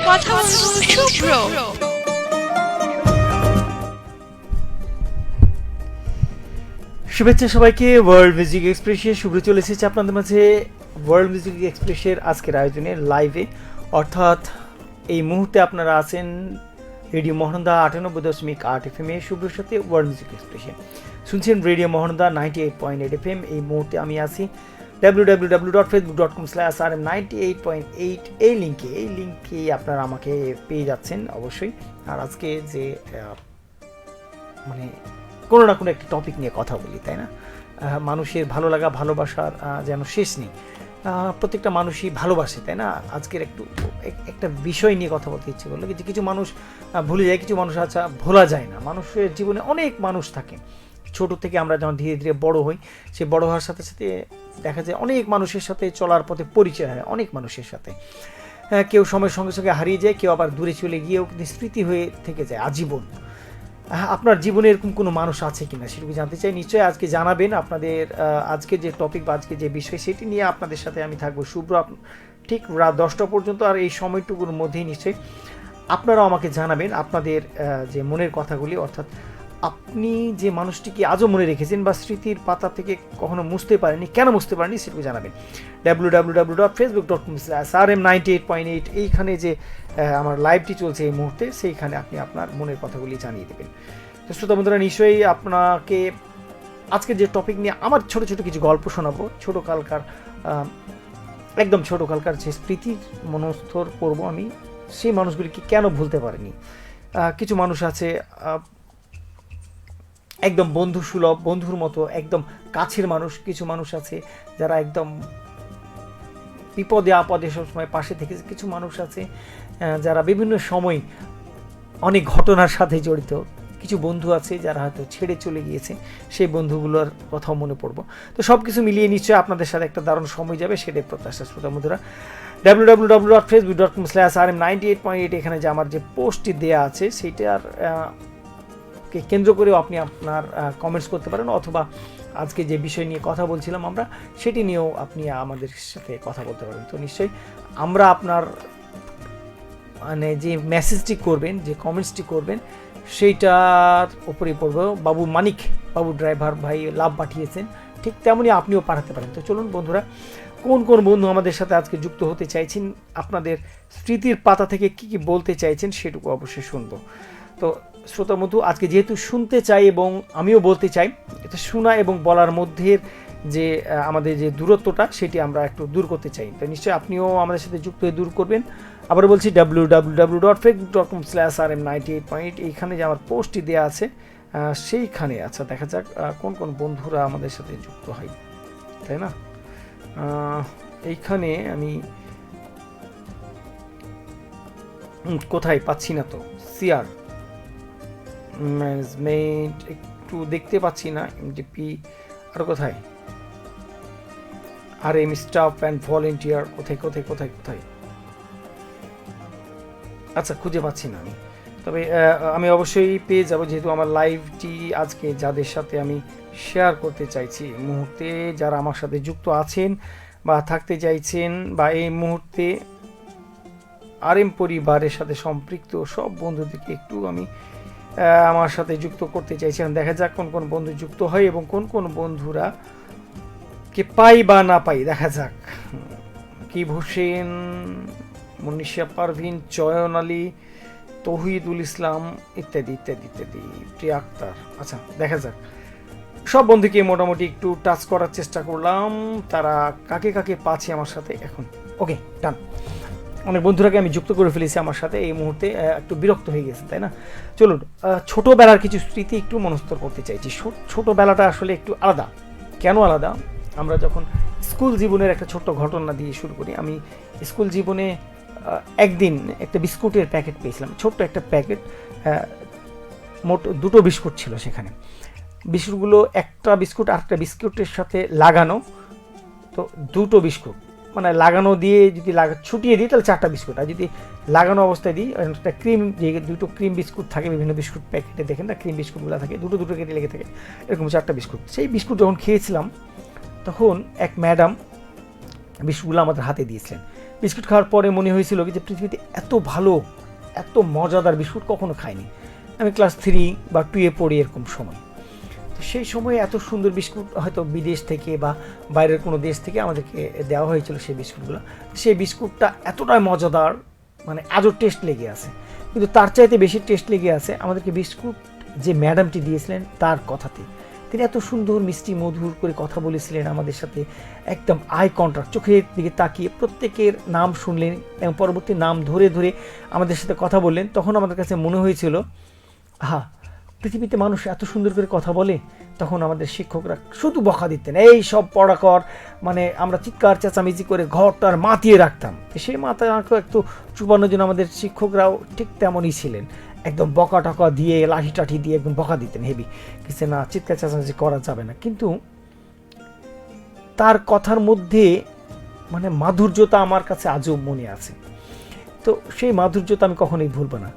কথা বলবো শুভ্র। শুভেচ্ছা সবাইকে। ওয়ার্ল্ড মিউজিক এক্সপ্রেসে শুভ্র চলে এসেছে আপনাদের মাঝে ওয়ার্ল্ড মিউজিক এক্সপ্রেসের আজকের আয়োজনে লাইভে, অর্থাৎ এই মুহূর্তে আপনারা আছেন রেডিও মহানন্দা 98.8 FM শুভ্রর সাথে ওয়ার্ল্ড মিউজিক এক্সপ্রেসে শুনছেন রেডিও মহানন্দা 98.8 FM। এই মুহূর্তে আমি আছি www.facebook.com/rm98.8 এই লিঙ্কে আপনারা আমাকে পেয়ে যাচ্ছেন অবশ্যই। আর আজকে যে মানে কোনো না কোনো একটি টপিক নিয়ে কথা বলি, তাই না? মানুষের ভালো লাগা ভালোবাসার যেন শেষ নেই, প্রত্যেকটা মানুষই ভালোবাসে, তাই না? আজকের একটা বিষয় নিয়ে কথা বলতে ইচ্ছে করলো যে কিছু মানুষ ভুলে যায়, কিছু মানুষ আচ্ছা ভোলা যায় না। মানুষের জীবনে অনেক মানুষ থাকে, ছোট থেকে আমরা যখন ধীরে ধীরে বড় হই, সেই বড় হওয়ার সাথে সাথে দেখা যায় অনেক মানুষের সাথে চলার পথে পরিচয় হয়, অনেক মানুষের সাথে। কেউ সময়ের সঙ্গে সঙ্গে হারিয়ে যায়, কেউ আবার দূরে চলে গিয়েও স্মৃতি হয়ে থেকে যায় আজীবন। আপনার জীবনে এরকম কোনো মানুষ আছে কিনা সেটুকু জানতে চাই, নিশ্চয়ই আজকে জানাবেন। আপনাদের আজকে যে টপিক বা আজকে যে বিষয় সেটি নিয়ে আপনাদের সাথে আমি থাকবো শুভ্র ঠিক রাত 10টা পর্যন্ত। আর এই সময়টুকুর মধ্যেই নিশ্চয়ই আপনারাও আমাকে জানাবেন আপনাদের যে মনের কথাগুলি, অর্থাৎ আপনি যে মানুষটিকে আজও মনে রেখেছেন বা স্মৃতির পাতা থেকে কখনো মুছতে পারেনি, কেন মুছতে পারেনি সেটুকু জানাবেন। www.facebook.com/rm98.8 এইখানে যে আমার লাইভটি চলছে এই মুহূর্তে, সেইখানে আপনি আপনার মনের কথাগুলি জানিয়ে দেবেন। তো শ্রোতা বন্ধুরা, নিশ্চয়ই আপনাকে আজকের যে টপিক নিয়ে আমার ছোট ছোট কিছু গল্প শোনাবো, একদম ছোটোকালকার যে স্মৃতির মনস্থর করব আমি, সেই মানুষগুলিকে কেন ভুলতে পারিনি। কিছু মানুষ আছে একদম বন্ধু সুলভ, বন্ধুর মতো একদম কাছের মানুষ। কিছু মানুষ আছে যারা একদম বিপদে আপদে সবসময় পাশে থেকে। কিছু মানুষ আছে যারা বিভিন্ন সময় অনেক ঘটনার সাথে জড়িত। কিছু বন্ধু আছে যারা হয়তো ছেড়ে চলে গিয়েছে, সেই বন্ধুগুলোর কথাও মনে পড়বো। তো সব কিছু মিলিয়ে নিশ্চয়ই আপনাদের সাথে একটা দারুণ সময় যাবে, সেটাই প্রত্যাশা শ্রোতা বন্ধুরা। www.facebook.com/rm98.8 এখানে যে আমার যে পোস্টটি দেয়া আছে সেইটার কে কেন্দ্র করেও আপনি আপনার কমেন্টস করতে পারেন, অথবা আজকে যে বিষয় নিয়ে কথা বলছিলাম আমরা সেটি নিয়েও আপনি আমাদের সাথে কথা বলতে পারেন। তো নিশ্চয়ই আমরা আপনার মানে যে মেসেজটি করবেন, যে কমেন্টসটি করবেন, সেইটার উপরেই পড়বে। বাবু মানিক, বাবু ড্রাইভার ভাই লাভ পাঠিয়েছেন, ঠিক তেমনই আপনিও পাঠাতে পারেন। তো চলুন বন্ধুরা, কোন কোন বন্ধু আমাদের সাথে আজকে যুক্ত হতে চাইছেন, আপনাদের স্মৃতির পাতা থেকে কি কি বলতে চাইছেন সেটুকু অবশ্যই শুনবো। তো শ্রোতা বন্ধু, আজকে যেহেতু শুনতে চাই এবং আমিও বলতে চাই, এটা শোনা এবং বলার মধ্যে যে আমাদের যে দূরত্বটা সেটি আমরা একটু দূর করতে চাই। তো নিশ্চয়ই আপনিও আমাদের সাথে যুক্ত হয়ে দূর করবেন। আবার বলছি www.facebook.com/rm98.8 এইখানে যে আমার পোস্টটি দেওয়া আছে সেইখানে আচ্ছা দেখা যাক কোন কোন বন্ধুরা আমাদের সাথে যুক্ত হয়, তাই না? এইখানে আমি কোথায় পাচ্ছি না তো, সিআর ম্যানেজমেন্ট একটু দেখতে পাচ্ছি না, এমডিপি আর কোথায়, আর এম স্টাফ অ্যান্ড ভলেন্টিয়ার কোথায় কোথায় কোথায় কোথায়, আচ্ছা খুঁজে পাচ্ছি না আমি। তবে আমি অবশ্যই পেয়ে যাব, যেহেতু আমার লাইভটি আজকে যাদের সাথে আমি শেয়ার করতে চাইছি, এই মুহূর্তে যারা আমার সাথে যুক্ত আছেন বা থাকতে চাইছেন বা এই মুহূর্তে আরএম পরিবারের সাথে সম্পৃক্ত সব বন্ধুদেরকে একটু আমি আমার সাথে যুক্ত করতে চাইছিলাম। দেখা যাক কোন কোন বন্ধু যুক্ত হয় এবং কোন কোন বন্ধুরা কে পাই বা না পাই, দেখা যাক। কি হোসেন, মনীষা পারভিন, চয়ন আলী, তৌহিদুল ইসলাম ইত্যাদি ইত্যাদি ইত্যাদি, প্রিয়া আক্তার। আচ্ছা দেখা যাক, সব বন্ধুকে মোটামুটি একটু টাচ করার চেষ্টা করলাম, তারা কাকে কাকে পাচ্ছে আমার সাথে এখন। ওকে ডান, অনেক বন্ধুরাকে আমি যুক্ত করে ফেলেছি আমার সাথে। এই মুহূর্তে একটু বিরক্ত হয়ে গেছে, তাই না? চলুন ছোটোবেলার কিছু স্মৃতি একটু মনস্থর করতে চাইছি। ছোটোবেলাটা আসলে একটু আলাদা। কেন আলাদা? আমরা যখন স্কুল জীবনের একটা ছোট্ট ঘটনা দিয়ে শুরু করি। আমি স্কুল জীবনে একদিন একটা বিস্কুটের প্যাকেট পেয়েছিলাম, ছোট্ট একটা প্যাকেট, মোট 2টো বিস্কুট ছিল সেখানে। বিস্কুটগুলো একটা বিস্কুট আর একটা বিস্কুটের সাথে লাগানো, তো 2টো বিস্কুট মানে লাগানো দিয়ে যদি ছুটিয়ে দিই তাহলে 4টা বিস্কুট, আর যদি লাগানো অবস্থায় দিই একটা ক্রিম, যে 2টো ক্রিম বিস্কুট থাকে বিভিন্ন বিস্কুট প্যাকেটে, দেখেন না ক্রিম বিস্কুটগুলো থাকে, দুটো কেটে লেগে থাকে, এরকম 4টা বিস্কুট। সেই বিস্কুট যখন খেয়েছিলাম তখন এক ম্যাডাম বিস্কুটগুলো আমাদের হাতে দিয়েছিলেন। বিস্কুট খাওয়ার পরে মনে হয়েছিল কি যে পৃথিবীতে এত ভালো এত মজাদার বিস্কুট কখনো খাইনি। আমি ক্লাস 3 বা 2-এ পড়ি এরকম সময়। তো সেই সময়ে এত সুন্দর বিস্কুট হয়তো বিদেশ থেকে বা বাইরের কোনো দেশ থেকে আমাদেরকে দেওয়া হয়েছিল সেই বিস্কুটগুলো। সেই বিস্কুটটা এতটাই মজাদার, মানে আজও টেস্ট লেগে আছে। কিন্তু তার চাইতে বেশি টেস্ট লেগে আছে আমাদেরকে বিস্কুট যে ম্যাডামটি দিয়েছিলেন তার কথাতে। তিনি এত সুন্দর মিষ্টি মধুর করে কথা বলেছিলেন আমাদের সাথে, একদম আই কন্ট্যাক্ট, চোখের দিকে তাকিয়ে প্রত্যেকের নাম শুনলেন এবং পরবর্তী নাম ধরে ধরে আমাদের সাথে কথা বললেন। তখন আমাদের কাছে মনে হয়েছিল, হ্যাঁ, পৃথিবীতে মানুষ এত সুন্দর করে কথা বলে। তখন আমাদের শিক্ষকরা শুধু বকা দিতেন, এই সব পড়া কর, মানে আমরা চিৎকার চেঁচামেচি করে ঘরটার মাতিয়ে রাখতাম। সেই মাথা একটু চুপানোর জন্য আমাদের শিক্ষকরাও ঠিক তেমনই ছিলেন, একদম বকা টকা দিয়ে লাঠি টাঠি দিয়ে একদম বকা দিতেন হেভি কিছু, না চিৎকার চেঁচামেচি করা যাবে না। কিন্তু তার কথার মধ্যে মানে মাধুর্যতা আমার কাছে আজও মনে আছে। তো সেই মাধুর্যতা আমি কখনোই ভুলব না।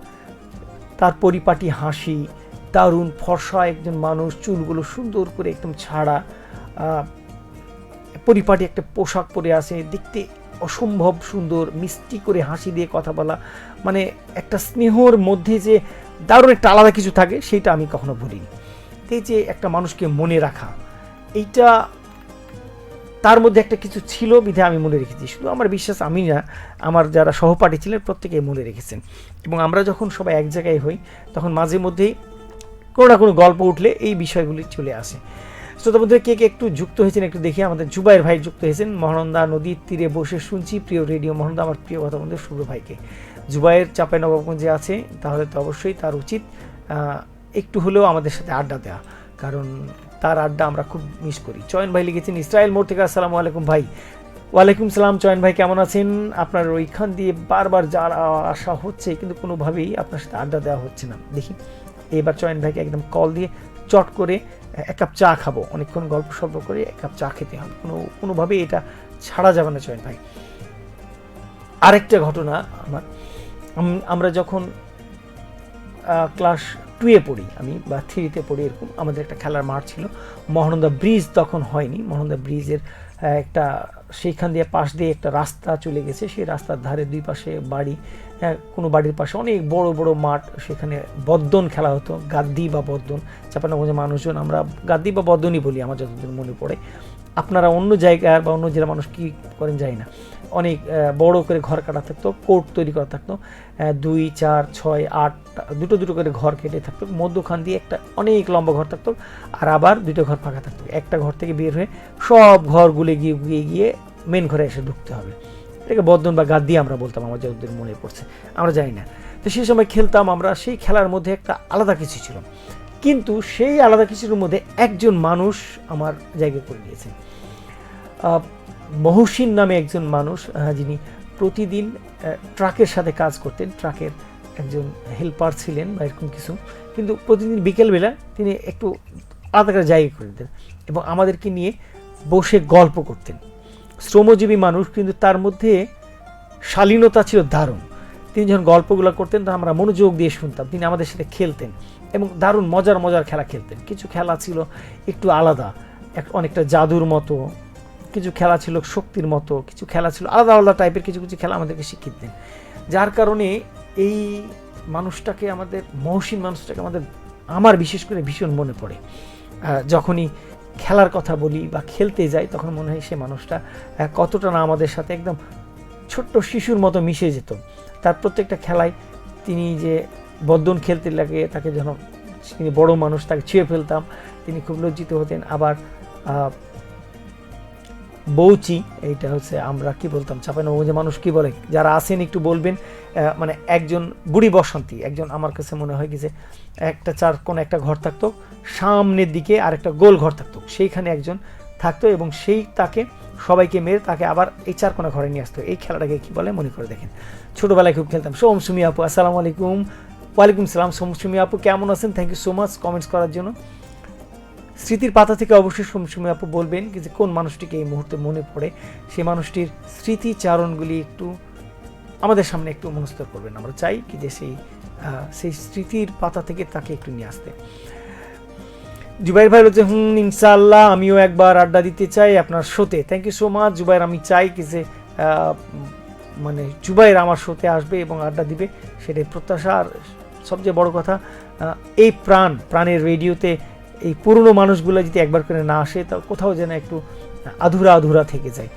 তার পরিপাটি হাসি, দারুণ ফর্সা একজন মানুষ, চুলগুলো সুন্দর করে একদম ছাড়া, পরিপাটি একটা পোশাক পরে আছে, দেখতে অসম্ভব সুন্দর, মিষ্টি করে হাসি দিয়ে কথা বলা, মানে একটা স্নেহর মধ্যে যে দারুণ একটা আলাদা কিছু থাকে, সেইটা আমি কখনো ভুলিনি। এই যে একটা মানুষকে মনে রাখা, এইটা তার মধ্যে একটা কিছু ছিল বিধায় আমি মনে রেখেছি। শুধু আমার বিশ্বাস আমি না, আমার যারা সহপাঠী ছিলেন প্রত্যেকেই মনে রেখেছেন। এবং আমরা যখন সবাই এক জায়গায় হই তখন মাঝে মধ্যেই কোনো না কোনো গল্প উঠলে এই বিষয়গুলি চলে আসে। শ্রোতা বন্ধুরা, কে কে একটু যুক্ত হয়েছেন একটু দেখি। আমাদের জুবাইর ভাই যুক্ত হয়েছেন, মহানন্দা নদীর তীরে বসে শুনছি প্রিয় রেডিও মহানন্দা, আমার প্রিয় কথা বন্ধু শুভ্র ভাইকে। জুবাইর চাঁপাইনবাবগঞ্জে আছে, তাহলে তো অবশ্যই তার উচিত একটু হলেও আমাদের সাথে আড্ডা দেওয়া, কারণ তার আড্ডা আমরা খুব মিস করি। চয়ন ভাই লিখেছেন ইসরায়েল মোড় থেকে, আসসালামু আলাইকুম ভাই। ওয়ালাইকুম সালাম চয়ন ভাই, কেমন আছেন? আপনার ওইখান দিয়ে বারবার যাওয়ার আসা হচ্ছে কিন্তু কোনোভাবেই আপনার সাথে আড্ডা দেওয়া হচ্ছে না। দেখি এবার চয়ন ভাইকে একদম কল দিয়ে চট করে এক কাপ চা খাবো, অনেকক্ষণ গল্প সল্প করে এক কাপ চা খেতে হবে, কোনোভাবেই এটা ছাড়া যাবে না চয়ন ভাই। আরেকটা ঘটনা আমরা যখন ক্লাস 2-এ পড়ি, আমি বা 3-তে পড়ি এরকম, আমাদের একটা খেলার মাঠ ছিল। মহানন্দা ব্রিজ তখন হয়নি, মহানন্দা ব্রিজের একটা সেইখান দিয়ে পাশ দিয়ে একটা রাস্তা চলে গেছে, সেই রাস্তার ধারে দুই পাশে বাড়ি, কোনো বাড়ির পাশে অনেক বড় বড় মাঠ, সেখানে বদ্দন খেলা হতো, গাদ্দি বা বদ্দন। চাঁপাইনবাবগঞ্জের মানুষজন আমরা গাদ্দি বা বদ্দনই বলি আমার যতদূর মনে পড়ে। আপনারা অন্য জায়গার বা অন্য জেলার মানুষ কী করেন জানি না। অনেক বড় করে ঘর কাটা থাকতো, কোর্ট তৈরি করা থাকতো, 2, 4, 6, 8 দুটো দুটো করে ঘর কেটে থাকতো, মধ্যখান দিয়ে একটা অনেক লম্বা ঘর থাকতো, আর আবার দুটো ঘর ফাঁকা থাকতো। একটা ঘর থেকে বের হয়ে সব ঘরগুলো গিয়ে গিয়ে মেন ঘরে এসে ঢুকতে হবে। এটাকে বদ্দন বা গাদ্দি আমরা বলতাম, আমার যতদূর মনে পড়ছে, আমরা জানি না। তো সেই সময় খেলতাম আমরা, সেই খেলার মধ্যে একটা আলাদা কিছু ছিল। কিন্তু সেই আলাদা কিছুর মধ্যে একজন মানুষ আমার জায়গা করে নিয়েছেন। মহসিন নামে একজন মানুষ, যিনি প্রতিদিন ট্রাকের সাথে কাজ করতেন, ট্রাকের একজন হেল্পার ছিলেন বা এরকম কিছু, কিন্তু প্রতিদিন বিকেলবেলা তিনি একটু আলাদা করে জায়গা করে দিতেন এবং আমাদেরকে নিয়ে বসে গল্প করতেন। শ্রমজীবী মানুষ, কিন্তু তার মধ্যে শালীনতা ছিল দারুণ। তিনি যখন গল্পগুলো করতেন তা আমরা মনোযোগ দিয়ে শুনতাম। তিনি আমাদের সাথে খেলতেন এবং দারুণ মজার মজার খেলা খেলতেন। কিছু খেলা ছিল একটু আলাদা, অনেকটা জাদুর মতো, কিছু খেলা ছিল শক্তির মতো, কিছু খেলা ছিল আলাদা আলাদা টাইপের, কিছু কিছু খেলা আমাদেরকে শিখিয়ে দেন। যার কারণে এই মানুষটাকে, আমাদের মহসিন মানুষটাকে আমার বিশেষ করে ভীষণ মনে পড়ে। যখনই খেলার কথা বলি বা খেলতে যাই তখন মনে হয় সে মানুষটা কতটা না আমাদের সাথে একদম ছোট্ট শিশুর মতো মিশে যেত। তার প্রত্যেকটা খেলায় তিনি যে বদ্দন খেলতে লাগে, তাকে যখন তিনি বড় মানুষ তাকে ছুঁয়ে ফেলতাম, তিনি খুব লজ্জিত হতেন। আবার বৌচি, এইটা হচ্ছে আমরা কি বলতাম, চাঁপাইনবাবগঞ্জের মানুষ কি বলে, যারা আছেন একটু বলবেন। মানে একজন বুড়ি বসন্তী, একজন আমার কাছে মনে হয় কি যে একটা চার কোণ একটা ঘর থাকতো, সামনের দিকে আর একটা গোল ঘর থাকতো, সেইখানে একজন থাকতো এবং সেই তাকে সবাইকে মেরে তাকে আবার এই চার কোণা ঘরে নিয়ে আসতো। এই খেলাটাকে কি বলে মনে করে দেখেন। ছোটোবেলায় খুব খেলতাম। সোমসুমি আপু, আসসালামু আলাইকুম। ওয়ালাইকুম সালাম। সোমসুমি আপু কেমন আছেন? Thank you so much comments করার জন্য। স্মৃতির পাতা থেকে অবশ্যই সোমসুমি আপু বলবেন যে কোন মানুষটিকে এই মুহূর্তে মনে পড়ে, সেই মানুষটির স্মৃতিচারণগুলি একটু আমাদের সামনে একটু মনস্থ করবেন। আমরা চাই কি যে সেই স্মৃতির পাতা থেকে তাকে একটু নিয়ে আসতে। জুবাইর ভাই বলছে ইনশাআল্লাহ আমিও একবার আড্ডা দিতে চাই আপনার শোতে। Thank you so much Zubair. আমি চাই কি যে মানে জুবাইর আমার শোতে আসবে এবং আড্ডা দিবে, সেটাই প্রত্যাশা। আর সবচেয়ে বড় কথা, এই প্রাণের রেডিওতে এই পুরনো মানুষগুলো যদি একবার করে না আসে, তা কোথাও যেন একটু আধুরা থেকে যায়।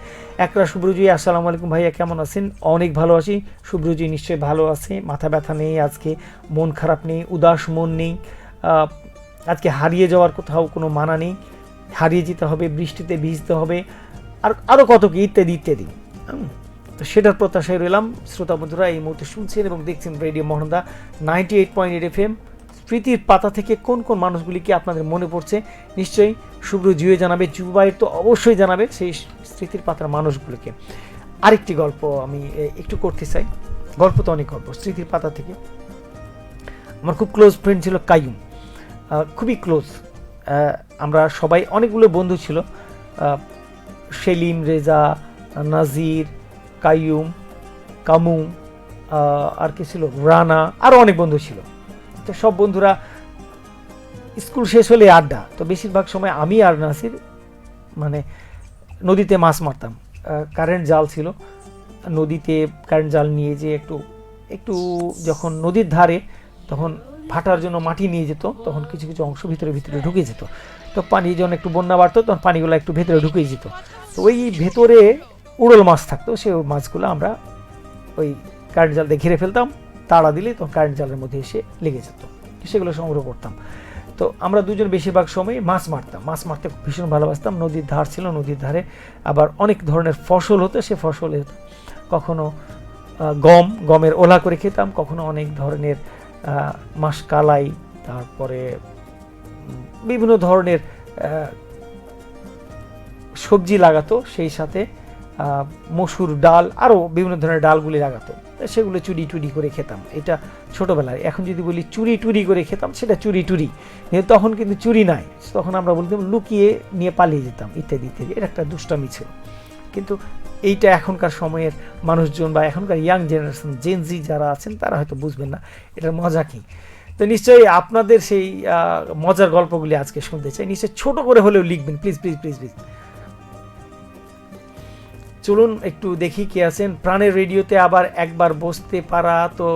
একরা শুভ্রজী, আসসালামু আলাইকুম ভাইয়া, কেমন আছেন? অনেক ভালো আছি। শুভ্রজী নিশ্চয়ই ভালো আছে, মাথা ব্যথা নেই আজকে, মন খারাপ নেই, উদাস মন নেই। আজকে হারিয়ে যাওয়ার কোথাও কোনো মানা নেই, হারিয়ে যেতে হবে, বৃষ্টিতে ভিজতে হবে, আর আরও কত কি ইত্যাদি ইত্যাদি। তো সেটার প্রত্যাশায় রইলাম। শ্রোতা বন্ধুরা, এই মুহূর্তে শুনছেন এবং দেখছেন রেডিও মহানন্দা 98.8 FM। স্মৃতির পাতা থেকে কোন কোন মানুষগুলিকে আপনাদের মনে পড়ছে নিশ্চয়ই শুভ্র জুয়ে জানাবে, জুবাইর তো অবশ্যই জানাবে সেই স্মৃতির পাতার মানুষগুলোকে। আরেকটি গল্প আমি একটু করতে চাই। গল্প তো অনেক গল্প স্মৃতির পাতা থেকে। আমার খুব ক্লোজ ফ্রেন্ড ছিল কাইয়ুম, খুবই ক্লোজ। আমরা সবাই অনেকগুলো বন্ধু ছিল, সেলিম, রেজা, নাজির, কাইয়ুম, কামু, আর কি ছিল, রানা, আরও অনেক বন্ধু ছিল। তো সব বন্ধুরা স্কুল শেষ হলে আড্ডা। তো বেশিরভাগ সময় আমি আর নাসির মানে নদীতে মাছ মারতাম। কারেন্ট জাল ছিল, নদীতে কারেন্ট জাল নিয়ে যে একটু যখন নদীর ধারে, তখন ভাটার জন্য মাটি নিয়ে যেত, তখন কিছু কিছু অংশ ভিতরে ঢুকে যেত। তো পানি যখন একটু বন্যা বাড়তো, তখন পানিগুলো একটু ভেতরে ঢুকে যেত। তো ওই ভেতরে উড়ল মাছ থাকতো, সেই মাছগুলো আমরা ওই কারেন্ট জাল দিয়ে ঘিরে ফেলতাম, তাড়া দিলে তখন কারেন্ট জালের মধ্যে এসে লেগে যেত, সেগুলো সংগ্রহ করতাম। তো আমরা দুজন বেশিরভাগ সময় মাছ মারতাম, মাছ মারতে ভীষণ ভালোবাসতাম। নদীর ধার ছিল, নদীর ধারে আবার অনেক ধরনের ফসল হতো, সে ফসলে কখনো গমের ওলা করে খেতাম, কখনো অনেক ধরনের মাসকালাই, তারপরে বিভিন্ন ধরনের সবজি লাগাতো, সেই সাথে মসুর ডাল, আরও বিভিন্ন ধরনের ডালগুলি লাগাতো, সেগুলো চুরি করে খেতাম। এটা ছোটোবেলায়। এখন যদি বলি চুরি করে খেতাম, সেটা চুরি, তখন কিন্তু চুরি নাই, তখন আমরা বলতাম লুকিয়ে নিয়ে পালিয়ে যেতাম, ইত্যাদি ইত্যাদি। এটা একটা দুষ্টামি ছিল। কিন্তু এইটা এখনকার সময়ের মানুষজন বা এখনকার ইয়াং জেনারেশন, জেনজি যারা আছেন, তারা হয়তো বুঝবেন না এটার মজা কী। তো নিশ্চয়ই আপনাদের সেই মজার গল্পগুলি আজকে শুনতে চাই। নিশ্চয়ই ছোট করে হলেও লিখবেন, প্লিজ প্লিজ প্লিজ প্লিজ। চলুন একটু দেখি কে আছেন। প্রাণের রেডিওতে আবার একবার বসতে পারা, তো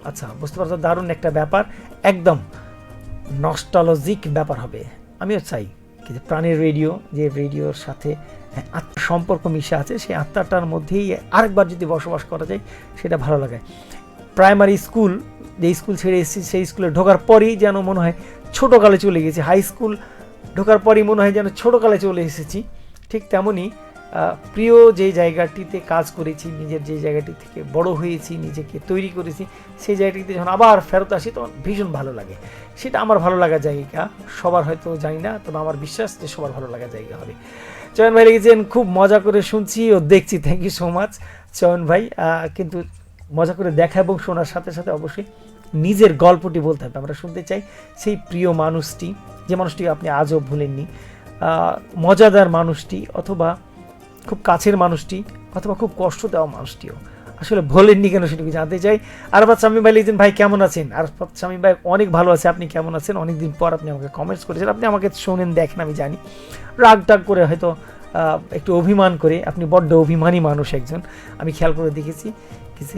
আচ্ছা, বসতে পারা তো দারুণ একটা ব্যাপার, একদম নস্টালজিক ব্যাপার হবে। আমিও চাই কিন্তু প্রাণের রেডিও, যে রেডিওর সাথে আত্মার সম্পর্ক মিশে আছে, সেই আত্মাটার মধ্যেই আরেকবার যদি বসবাস করা যায়, সেটা ভালো লাগে। প্রাইমারি স্কুল, যে স্কুল ছেড়ে এসেছি, সেই স্কুলে ঢোকার পরই যেন মনে হয় ছোটোকালে চলে গেছি। হাই স্কুল ঢোকার পরই মনে হয় যেন ছোটোকালে চলে এসেছি। ঠিক তেমনই প্রিয় যে জায়গাটিতে কাজ করেছি, নিজের যে জায়গাটি থেকে বড় হয়েছি, নিজেকে তৈরি করেছি, সেই জায়গাটিতে যখন আবার ফেরত আসি, তখন ভীষণ ভালো লাগে। সেটা আমার ভালো লাগার জায়গা, সবার হয়তো জানি না, তবে আমার বিশ্বাস যে সবার ভালো লাগার জায়গা হবে। চয়ন ভাই লিখেছেন, খুব মজা করে শুনছি ও দেখছি। থ্যাংক ইউ সো মাচ চয়ন ভাই। কিন্তু মজা করে দেখা এবং শোনার সাথে সাথে অবশ্যই নিজের গল্পটি বলতে হবে। আমরা শুনতে চাই সেই প্রিয় মানুষটি, যে মানুষটি আপনি আজও ভুলেননি, মজাদার মানুষটি, অথবা খুব কাছের মানুষটি, অথবা খুব কষ্ট দেওয়া মানুষটিও আসলে ভোলেননি কেন, সেটুকু জানতে চাই। আরফাত শামীম ভাই লিখেছেন, ভাই কেমন আছেন? আরফাত শামীম ভাই অনেক ভালো আছে, আপনি কেমন আছেন? অনেকদিন পর আপনি আমাকে কমেন্টস করেছেন, আপনি আমাকে শোনেন, দেখেন, আমি জানি। রাগ টাগ করে হয়তো একটু অভিমান করে, আপনি বড্ড অভিমানী মানুষ একজন, আমি খেয়াল করে দেখেছি কিছু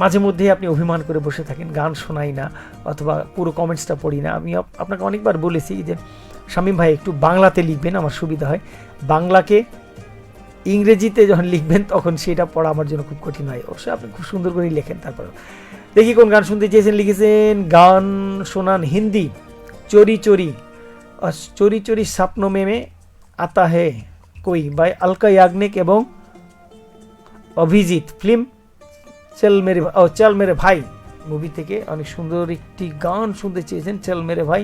মাঝে মধ্যেই আপনি অভিমান করে বসে থাকেন, গান শোনাই না, অথবা পুরো কমেন্টসটা পড়ি না। আমি আপনাকে অনেকবার বলেছি যে শামীম ভাই একটু বাংলাতে লিখবেন, আমার সুবিধা হয়। বাংলাকে ইংরেজিতে যখন লিখবেন, তখন সেটা পড়া আমার জন্য খুব কঠিন হয়। অবশ্যই আপনি খুব সুন্দর করেই লেখেন। তারপরে দেখি কোন গান শুনতে চেয়েছেন। লিখেছেন, গান শোনান হিন্দি, চোরি চোরি, চোরি চোরি স্বপ্ন মেমে আতা হে কই, বাই আলকা ইয়াগনিক এবং অভিজিৎ, ফিল্ম চল মেরে ভাই মুভি থেকে। অনেক সুন্দর একটি গান শুনতে চেয়েছেন, চল মেরে ভাই।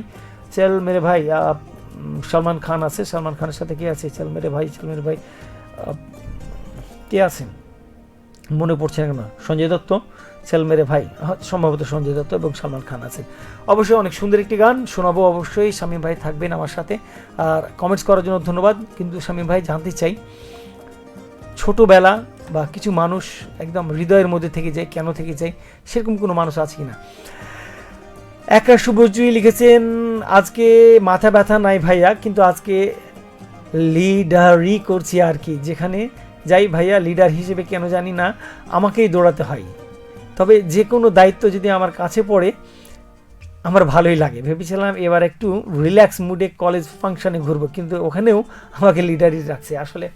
সলমান খান আছে, সলমান খানের সাথে কে আছে? চল মেরে ভাই কে আছেন মনে পড়ছে না, সঞ্জয় দত্ত, চল মেরে ভাই, সম্ভবত সঞ্জয় দত্ত এবং সলমান খান আছে। অবশ্যই অনেক সুন্দর একটি গান শোনাবো, অবশ্যই শামীম ভাই থাকবেন আমার সাথে। আর কমেন্টস করার জন্য ধন্যবাদ। কিন্তু শামীম ভাই, জানতে চাই, ছোটোবেলা বা কিছু মানুষ একদম হৃদয়ের মধ্যে থেকে যায়, কেন থেকে যায়, সেরকম কোনো মানুষ আছে কিনা? একরা শুভজুই লিখেছেন, আজকে মাথা ব্যথা নাই ভাইয়া, কিন্তু আজকে লিডারি করছি আর কি, যেখানে যাই ভাইয়া, লিডার হিসেবে কেন জানি না আমাকেই দৌড়াতে হয়। তবে যে কোনো দায়িত্ব যদি আমার কাছে পড়ে আমার ভালোই লাগে। ভেবেছিলাম এবার একটু রিল্যাক্স মুডে কলেজ ফাংশনে ঘুরবো, কিন্তু ওখানেও আমাকে লিডারই রাখছে। আসলে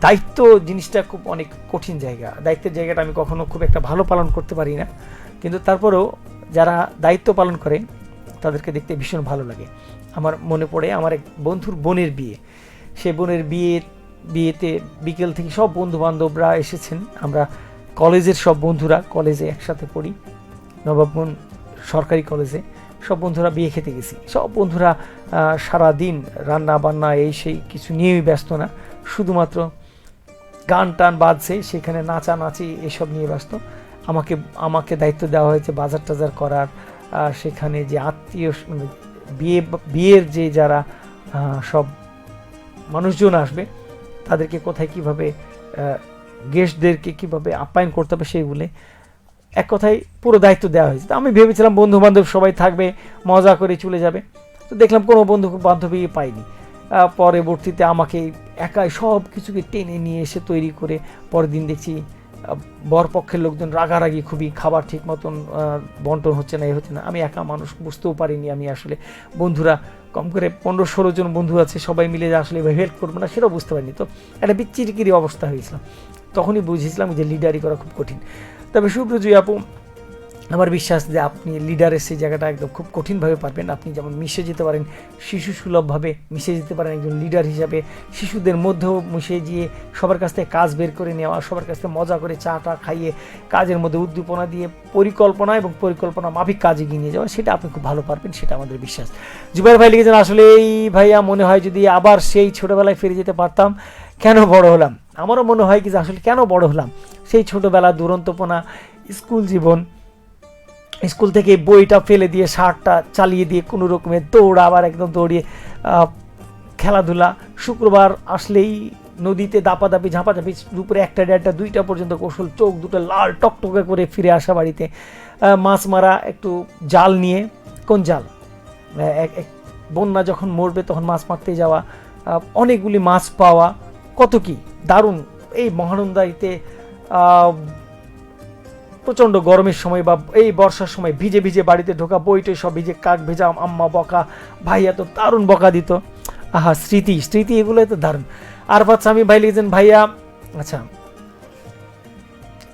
দায়িত্ব জিনিসটা খুব অনেক কঠিন জায়গা। দায়িত্বের জায়গাটা আমি কখনো খুব একটা ভালো পালন করতে পারি না, কিন্তু তারপরেও যারা দায়িত্ব পালন করে তাদেরকে দেখতে ভীষণ ভালো লাগে। আমার মনে পড়ে আমার এক বন্ধুর বোনের বিয়ে। সেই বোনের বিয়েতে বিকেল থেকে সব বন্ধু বান্ধবরা এসেছেন। আমরা কলেজের সব বন্ধুরা, কলেজে একসাথে পড়ি, নবাবগঞ্জ সরকারি কলেজে, সব বন্ধুরা বিয়ে খেতে গেছি। সব বন্ধুরা সারাদিন রান্না বান্না এই সেই কিছু নিয়েই ব্যস্ত না, শুধুমাত্র গান টান বাজছে, সেখানে নাচানাচি এসব নিয়ে ব্যস্ত। আমাকে দায়িত্ব দেওয়া হয়েছে বাজার টাজার করার, সেখানে যে আত্মীয় বিয়ের যে যারা সব মানুষজন আসবে তাদেরকে কোথায় কিভাবে, গেস্টদেরকে কিভাবে আপ্যায়ন করতে হবে সেইগুলো এক কথায় পুরো দায়িত্ব দেওয়া হয়েছে। তো আমি ভেবেছিলাম বন্ধু বান্ধব সবাই থাকবে, মজা করে চলে যাবে, তো দেখলাম কোনো বন্ধু বান্ধবী পাইনি। পরবর্তীতে আমাকে একাই সব কিছুকে টেনে নিয়ে এসে তৈরি করে, পরের দিন দেখছি বরপক্ষের লোকজন রাগারাগি খুবই, খাবার ঠিক মতন বন্টন হচ্ছে না, হচ্ছে না। আমি একা মানুষ, বুঝতেও পারিনি আমি আসলে বন্ধুরা কম করে 15-16 জন বন্ধু আছে, সবাই মিলে যে আসলে হেল্প করবো না সেটাও বুঝতে পারিনি। তো একটা বিচ্ছিরিকিরি অবস্থা হয়েছিল। তখনই বুঝেছিলাম যে লিডারি করা খুব কঠিন। তবে সুব্রজয় আপু, আমার বিশ্বাস যে আপনি লিডারের সেই জায়গাটা একদম খুব কঠিনভাবে পারবেন। আপনি যেমন মিশে যেতে পারেন, শিশু সুলভভাবে মিশে যেতে পারেন একজন লিডার হিসাবে, শিশুদের মধ্যেও মিশে গিয়ে সবার কাছ থেকে কাজ বের করে নেওয়া, সবার কাছ থেকে মজা করে চাটা খাইয়ে কাজের মধ্যে উদ্দীপনা দিয়ে পরিকল্পনা মাফিক কাজে এগিয়ে নিয়ে যাওয়া, সেটা আপনি খুব ভালো পারবেন, সেটা আমাদের বিশ্বাস। জুবাইর ভাই লিখেছেন, আসলে এই ভাইয়া মনে হয় যদি আবার সেই ছোটোবেলায় ফিরে যেতে পারতাম, কেন বড় হলাম। আমারও মনে হয় কি যে আসলে কেন বড় হলাম, সেই ছোটোবেলা দুরন্তপনা, স্কুল জীবন, স্কুল থেকে বইটা ফেলে দিয়ে শার্টটা চালিয়ে দিয়ে কোনো রকমের দৌড়া, আবার একদম দৌড়িয়ে খেলাধুলা, শুক্রবার আসলেই নদীতে দাপাদাপি ঝাঁপাঝাঁপি, দুপুরে 1টা 1:30 2টা পর্যন্ত কৌশল, চোখ দুটো লাল টকটকে করে ফিরে আসা বাড়িতে, মাছ মারা, একটু জাল নিয়ে, কোন জাল, বন্যা যখন মরবে তখন মাছ মারতে যাওয়া, অনেকগুলি মাছ পাওয়া, কত কি দারুণ। এই মহানন্দাইতে প্রচণ্ড গরমের সময় বা এই বর্ষার সময় ভিজে ভিজে বাড়িতে ঢোকা, বইটই সব ভিজে, কাক ভেজা, আম্মা বকা, ভাইয়া তো দারুণ বকা দিত। আহা, স্মৃতি এগুলোই তো দারুণ। আর স্বামী ভাই লিখেছেন, ভাইয়া আচ্ছা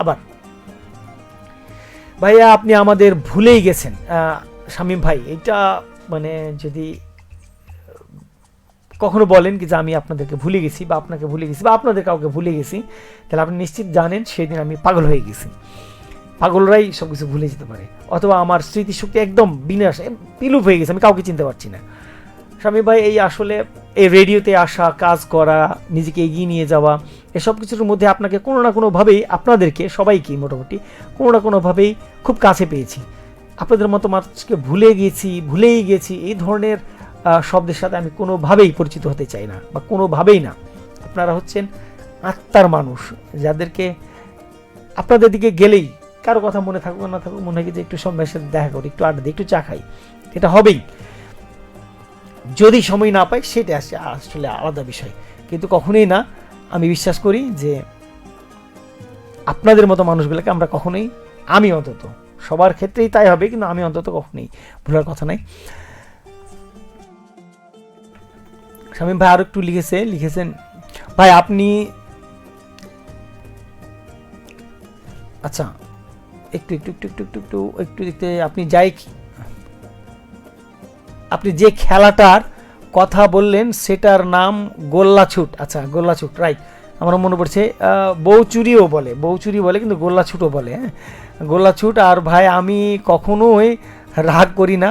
আবার ভাইয়া আপনি আমাদের ভুলেই গেছেন। শামীম ভাই, এটা মানে যদি কখনো বলেন কি যে আমি আপনাদেরকে ভুলে গেছি বা আপনাকে ভুলে গেছি বা আপনাদের কাউকে ভুলে গেছি, তাহলে আপনি নিশ্চিত জানেন সেদিন আমি পাগল হয়ে গেছি। পাগলরাই সব কিছু ভুলে যেতে পারে, অথবা আমার স্মৃতিশক্তি একদম বিনাশ, বিলুপ হয়ে গেছে, আমি কাউকে চিনতে পারছি না। স্বামী ভাই, এই আসলে এই রেডিওতে আসা, কাজ করা, নিজেকে এগিয়ে নিয়ে যাওয়া, এসব কিছুর মধ্যে আপনাকে কোনো না কোনোভাবেই, আপনাদেরকে সবাইকেই মোটামুটি কোনো না কোনোভাবেই খুব কাছে পেয়েছি। আপনাদের মতো মানুষকে ভুলেই গেছি এই ধরনের শব্দের সাথে আমি কোনোভাবেই পরিচিত হতে চাই না, বা কোনোভাবেই না। আপনারা হচ্ছেন আত্মার মানুষ, যাদেরকে আপনাদের দিকে গেলেই কারো কথা মনে থাকুক না থাকুক, মনে হয় যে একটু সময়ের সাথে দেখা করি, একটু আড্ডা দিই, একটু চা খাই, এটা হবেই। যদি সময় না পাই সেটা আসলে আলাদা বিষয়, কিন্তু কখনোই না। আমি বিশ্বাস করি যে আপনাদের মতো মানুষগুলোকে আমরা কখনোই, আমি অন্তত, সবার ক্ষেত্রেই তাই হবে, কিন্তু আমি অন্তত কখনোই ভুলার কথা নাই। শামীম ভাই আরো একটু লিখেছেন, ভাই আপনি আচ্ছা একটু দেখতে, আপনি যে খেলাটার কথা বললেন সেটার নাম গোল্লাছুট। আচ্ছা, গোল্লাছুট, রাইট, আমার মনে পড়ছে। বউচুরি বলে, কিন্তু গোল্লাছুটও বলে। হ্যাঁ, গোল্লাছুট। আর ভাই আমি কখনোই রাগ করি না,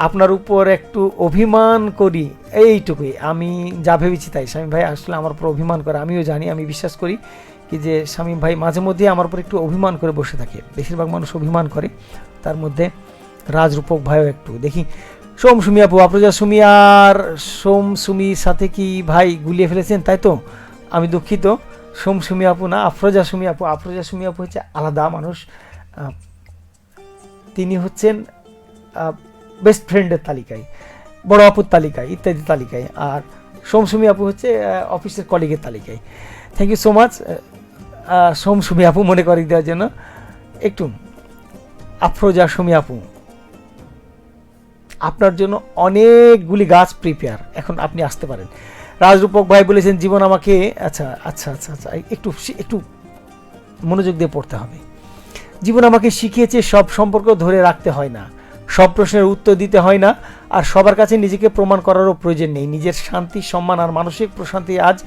আপনার উপর একটু অভিমান করি, এইটুকুই। আমি যা ভেবেছি তাই। শামীম ভাই আসলে আমার উপর অভিমান করে, আমিও জানি, আমি বিশ্বাস করি কি যে শামীম ভাই মাঝে মধ্যে আমার উপর একটু অভিমান করে বসে থাকে। বেশিরভাগ মানুষ অভিমান করে, তার মধ্যে রাজরূপক ভাইও একটু। দেখি সোমসুমি আপু, আফরোজা সুমি আর সোমসুমির সাথে কি ভাই গুলিয়ে ফেলেছেন, তাই তো? আমি দুঃখিত, সোমসুমি আপু না, আফরোজা সুমি আপু। আফরোজা সুমি আপু হচ্ছে আলাদা মানুষ, তিনি হচ্ছেন বেস্ট ফ্রেন্ডের তালিকায়, বড় আপুর তালিকায়, ইত্যাদি তালিকায়। আর সোমসুমি আপু হচ্ছে অফিসের কলিগের তালিকায়। থ্যাংক ইউ সো মাচ সোমসুমি আপু মনে করিয়ে দেওয়ার জন্য। একটু আফরোজা সুমি আপু, আপনার জন্য অনেকগুলি গাছ প্রিপেয়ার, এখন আপনি আসতে পারেন। রাজরূপক ভাই বলেছেন জীবন আমাকে, আচ্ছা আচ্ছা আচ্ছা আচ্ছা একটু একটু মনোযোগ দিয়ে পড়তে হবে। জীবন আমাকে শিখিয়েছে সব সম্পর্ক ধরে রাখতে হয় না, সব প্রশ্নের উত্তর দিতে হয় না, আর সবার কাছে নিজেকে প্রমাণ করারও প্রয়োজন নেই। নিজের শান্তি, সম্মান আর মানসিক প্রশান্তি আজ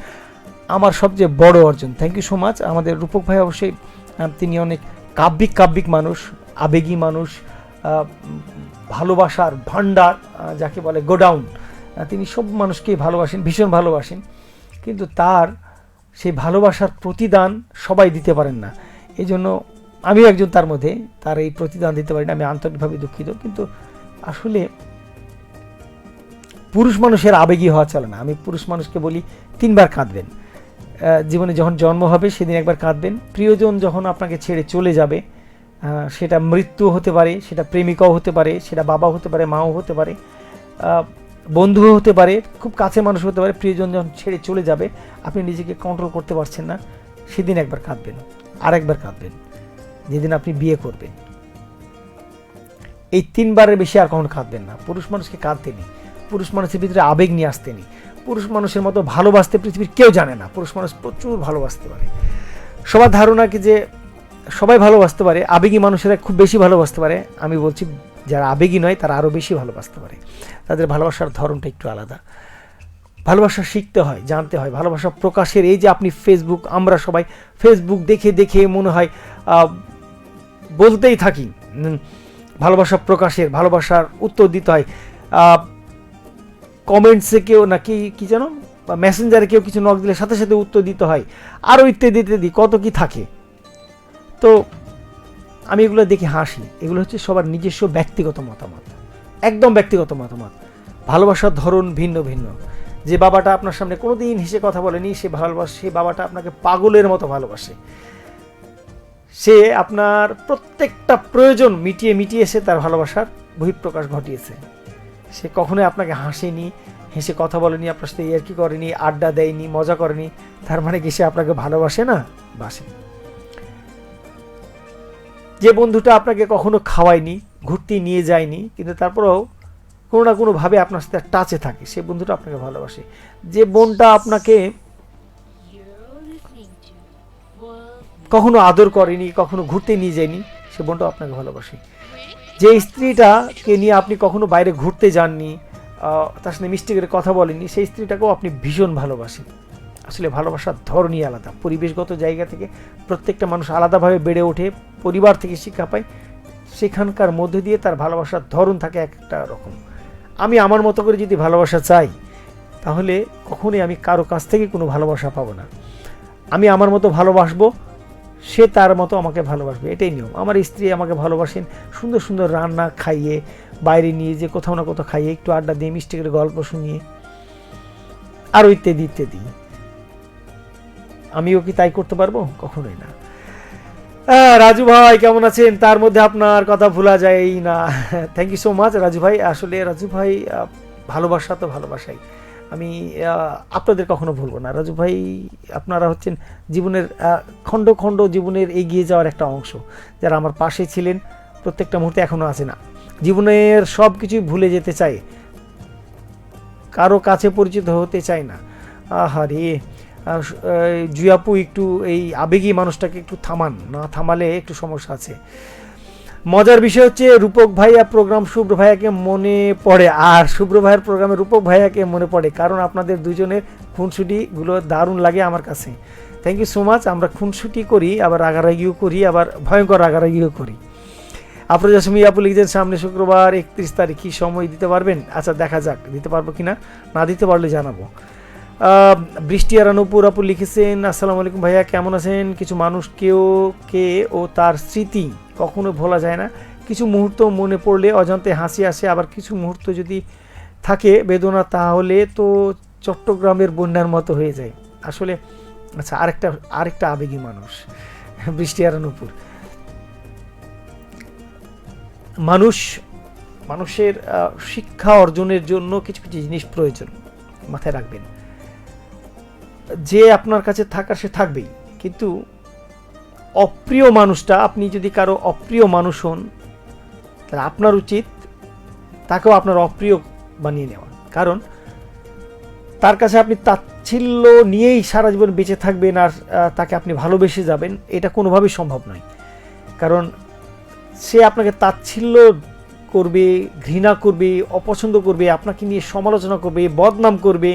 আমার সবচেয়ে বড় অর্জন। Thank you so much. আমাদের রূপক ভাই অবশ্যই তিনি অনেক কাব্যিক মানুষ, আবেগী মানুষ, ভালোবাসার ভান্ডার যাকে বলে গোডাউন। তিনি সব মানুষকেই ভালোবাসেন, ভীষণ ভালোবাসেন, কিন্তু তার সেই ভালোবাসার প্রতিদান সবাই দিতে পারেন না। এই জন্য আমিও একজন তার মধ্যে, তার এই প্রতিদান দিতে পারি না, আমি আন্তরিকভাবে দুঃখিত। কিন্তু আসলে পুরুষ মানুষের আবেগী হওয়া চলে না। আমি পুরুষ মানুষকে বলি 3 বার কাঁদবেন জীবনে, যখন জন্ম হবে সেদিন একবার কাঁদবেন, প্রিয়জন যখন আপনাকে ছেড়ে চলে যাবে, সেটা মৃত্যু হতে পারে, সেটা প্রেমিকাও হতে পারে, সেটা বাবা হতে পারে, মাও হতে পারে, বন্ধুও হতে পারে, খুব কাছে মানুষ হতে পারে। প্রিয়জন যখন ছেড়ে চলে যাবে, আপনি নিজেকে কন্ট্রোল করতে পারছেন না, সেদিন একবার কাঁদবেন। আর একবার কাঁদবেন যেদিন আপনি বিয়ে করবেন। এই 3 বারের বেশি আর কখনো কাঁদবেন না। পুরুষ মানুষকে কাঁদতে নেই, পুরুষ মানুষের ভিতরে আবেগ নিয়ে আসতে নেই। পুরুষ মানুষের মতো ভালোবাসতে পৃথিবীর কেউ জানে না। পুরুষ মানুষ প্রচুর ভালোবাসতে পারে। সবার ধারণা কি যে সবাই ভালোবাসতে পারে, আবেগী মানুষেরা খুব বেশি ভালোবাসতে পারে। আমি বলছি যারা আবেগী নয় তারা আরও বেশি ভালোবাসতে পারে। তাদের ভালোবাসার ধরনটা একটু আলাদা। ভালোবাসা শিখতে হয়, জানতে হয়। ভালোবাসা প্রকাশের এই যে আপনি ফেসবুক, আমরা সবাই ফেসবুক দেখে দেখে মনে হয় বলতেই থাকি ভালোবাসা প্রকাশের, ভালোবাসার উত্তর দিতে হয়। কমেন্টসে কেউ নাকি কি যেন মেসেঞ্জারে কেউ কিছু নক দিলে সাথে সাথে উত্তর দিতে হয়, আরও ইত্যাদি ইত্যাদি কত কি থাকে। তো আমি এগুলো দেখে হাসি। এগুলো হচ্ছে সবার নিজস্ব ব্যক্তিগত মতামত, একদম ব্যক্তিগত মতামত। ভালোবাসার ধরন ভিন্ন ভিন্ন। যে বাবাটা আপনার সামনে কোনোদিন হেসে কথা বলেনি, সে ভালোবাসে, সেই বাবাটা আপনাকে পাগলের মতো ভালোবাসে। সে আপনার প্রত্যেকটা প্রয়োজন মিটিয়ে মিটিয়ে সে তার ভালোবাসার বহিঃপ্রকাশ ঘটিয়েছে। সে কখনোই আপনাকে হাসেনি, হেসে কথা বলেনি, আপনার সাথে ইয়ার্কি করেনি, আড্ডা দেয়নি, মজা করেনি। তার মানে কি সে আপনাকে ভালোবাসে না? বাসে। যে বন্ধুটা আপনাকে কখনো খাওয়ায়নি, ঘুরতে নিয়ে যায়নি, কিন্তু তারপরেও কোনো না কোনোভাবে আপনার সাথে টাচে থাকে, সে বন্ধুটা আপনাকে ভালোবাসে। যে বোনটা আপনাকে কখনো আদর করেনি, কখনো ঘুরতে নিয়ে যায়নি, সে বোনটা আপনাকে ভালোবাসে। যে স্ত্রীটাকে নিয়ে আপনি কখনো বাইরে ঘুরতে যাননি, তার সাথে মিষ্টি করে কথা বলেননি, সেই স্ত্রীটাকেও আপনি ভীষণ ভালোবাসেন। আসলে ভালোবাসার ধরনই আলাদা। পরিবেশগত জায়গা থেকে প্রত্যেকটা মানুষ আলাদাভাবে বেড়ে ওঠে, পরিবার থেকে শিক্ষা পায়, সেখানকার মধ্যে দিয়ে তার ভালোবাসার ধরন থাকে একটা রকম। আমি আমার মতো করে যদি ভালোবাসা চাই, তাহলে কখনোই আমি কারো কাছ থেকে কোনো ভালোবাসা পাবো না। আমি আমার মতো ভালোবাসবো, সে তার মতো আমাকে ভালোবাসবে, এটাই নিয়ম। আমার স্ত্রী আমাকে ভালোবাসেন সুন্দর সুন্দর রান্না খাইয়ে, বাইরে নিয়ে যে কোথাও না কোথাও খাইয়ে, একটু আড্ডা দিয়ে, মিষ্টি করে গল্প শুনিয়ে, আরও ইত্যাদি ইত্যাদি। আমিও কি তাই করতে পারবো? কখনোই না। রাজু ভাই কেমন আছেন? তার মধ্যে আপনার কথা ভোলা যায় না। Thank you so much Raju ভাই। আসলে রাজু ভাই ভালোবাসা তো ভালোবাসাই, আমি আপনাদের কখনো ভুলবো না। রাজু ভাই আপনারা হচ্ছেন জীবনের খণ্ড খণ্ড জীবনের এগিয়ে যাওয়ার একটা অংশ, যারা আমার পাশে ছিলেন প্রত্যেকটা মুহূর্তে এখনও আছে না। জীবনের সব কিছুই ভুলে যেতে চায়, কারো কাছে পরিচিত হতে চায় না। আহারে জুয়াপু, একটু এই আবেগী মানুষটাকে একটু থামান, না থামালে একটু সমস্যা আছে। মজার বিষয় হচ্ছে রূপক ভাইয়া প্রোগ্রাম শুভ্র ভাইয়াকে মনে পড়ে, আর শুভ্র ভাইয়ের প্রোগ্রামে রূপক ভাইয়াকে মনে পড়ে, কারণ আপনাদের দুজনের খুনসুটিগুলো দারুণ লাগে আমার কাছে। Thank you so much. আমরা খুনসুটি করি, আবার রাগারাগিও করি, আবার ভয়ঙ্কর রাগারাগিও করি। আফরোজা সুমি আপু লিখেছেন সামনে শুক্রবার 31 তারিখ, কি সময় দিতে পারবেন? আচ্ছা দেখা যাক দিতে পারবো কিনা, না দিতে পারলে জানাবো। বৃষ্টি আর নূপুর আপু লিখেছেন আসসালামু আলাইকুম ভাইয়া, কেমন আছেন? কিছু মানুষ কে ও তার স্মৃতি কখনো ভোলা যায় না। কিছু মুহূর্ত মনে পড়লে অজান্তে হাসি আসে, আবার কিছু মুহূর্ত যদি থাকে বেদনা, তাহলে তো চট্টগ্রামের বন্যার মতো হয়ে যায়। আসলে আচ্ছা, আরেকটা আবেগী মানুষ বৃষ্টি আর নূপুর। মানুষের শিক্ষা অর্জনের জন্য কিছু কিছু জিনিস প্রয়োজন, মাথায় রাখবেন। যে আপনার কাছে থাকার সে থাকবেই, কিন্তু অপ্রিয় মানুষটা, আপনি যদি কারো অপ্রিয় মানুষ হন তাহলে আপনার উচিত তাকেও আপনার অপ্রিয় বানিয়ে নেওয়া। কারণ তার কাছে আপনি তাচ্ছিল্য নিয়েই সারা জীবন বেঁচে থাকবেন আর তাকে আপনি ভালোবেসে যাবেন, এটা কোনোভাবেই সম্ভব নয়। কারণ সে আপনাকে তাচ্ছিল্য করবে, ঘৃণা করবে, অপছন্দ করবে, আপনাকে নিয়ে সমালোচনা করবে, বদনাম করবে,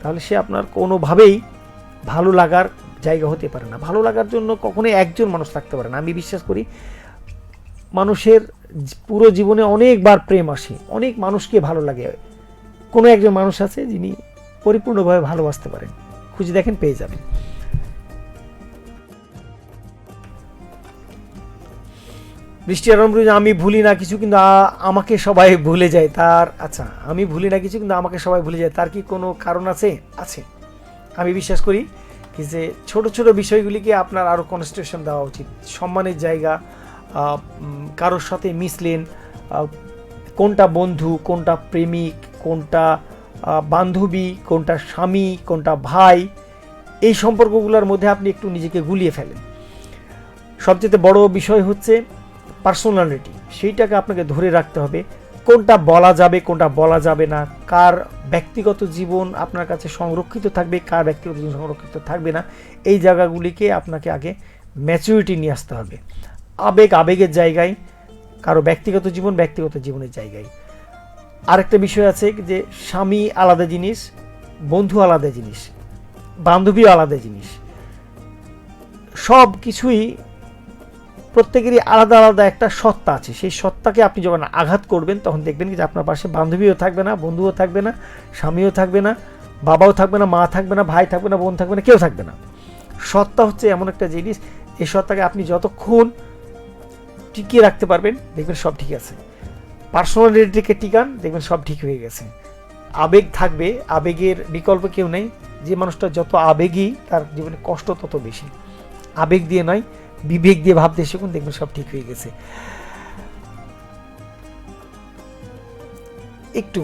তাহলে সে আপনার কোনোভাবেই ভালো লাগার জায়গা হতে পারে না। ভালো লাগার জন্য কখনোই একজন মানুষ থাকতে পারে না। আমি বিশ্বাস করি মানুষের পুরো জীবনে অনেকবার প্রেম আসে, অনেক মানুষকে ভালো লাগে, কোনো একজন মানুষ আছে যিনি পরিপূর্ণভাবে ভালোবাসতে পারেন। খুঁজে দেখেন, পেয়ে যাবেন। বৃষ্টি আরম্ভ, আমি ভুলি না কিছু কিন্তু আমাকে সবাই ভুলে যায় তার। আচ্ছা, আমি ভুলি না কিছু কিন্তু আমাকে সবাই ভুলে যায়, তার কি কোনো কারণ আছে? আছে। আমি বিশ্বাস করি কি যে ছোট ছোট বিষয়গুলিকে আপনার আরও কনসিডারেশন দেওয়া উচিত। সম্মানের জায়গা, কারোর সাথে মিশলেন, কোনটা বন্ধু, কোনটা প্রেমিক, কোনটা বান্ধবী, কোনটা স্বামী, কোনটা ভাই, এই সম্পর্কগুলোর মধ্যে আপনি একটু নিজেকে গুলিয়ে ফেলেন। সবচেয়ে বড় বিষয় হচ্ছে পার্সোনালিটি, সেইটাকে আপনাকে ধরে রাখতে হবে। কোনটা বলা যাবে, কোনটা বলা যাবে না, কার ব্যক্তিগত জীবন আপনার কাছে সংরক্ষিত থাকবে, কার ব্যক্তিগত জীবন সংরক্ষিত থাকবে না, এই জায়গাগুলিকে আপনাকে আগে ম্যাচুরিটি নিয়ে আসতে হবে। আবেগ আবেগের জায়গায়, কারো ব্যক্তিগত জীবন ব্যক্তিগত জীবনের জায়গায়। আরেকটা বিষয় আছে যে স্বামী আলাদা জিনিস, বন্ধু আলাদা জিনিস, বান্ধবী আলাদা জিনিস। সব কিছুই প্রত্যেকেরই আলাদা আলাদা একটা সত্তা আছে। সেই সত্তাকে আপনি যখন আঘাত করবেন তখন দেখবেন যে আপনার পাশে বান্ধবীও থাকবে না, বন্ধুও থাকবে না, স্বামীও থাকবে না, বাবাও থাকবে না, মা থাকবে না, ভাই থাকবে না, বোন থাকবে না, কেউ থাকবে না। সত্তা হচ্ছে এমন একটা জিনিস, এই সত্তাকে আপনি যতক্ষণ টিকিয়ে রাখতে পারবেন দেখবেন সব ঠিক আছে। পার্সোনালিটিকে টিকান, দেখবেন সব ঠিক হয়ে গেছে। আবেগ থাকবে, আবেগের বিকল্প কেউ নেই। যে মানুষটা যত আবেগী তার জীবনে কষ্ট তত বেশি। আবেগ দিয়ে নয়, বিবেক দিয়ে ভাবতে শিখুন, দেখবেন সব ঠিক হয়ে গেছে। একটু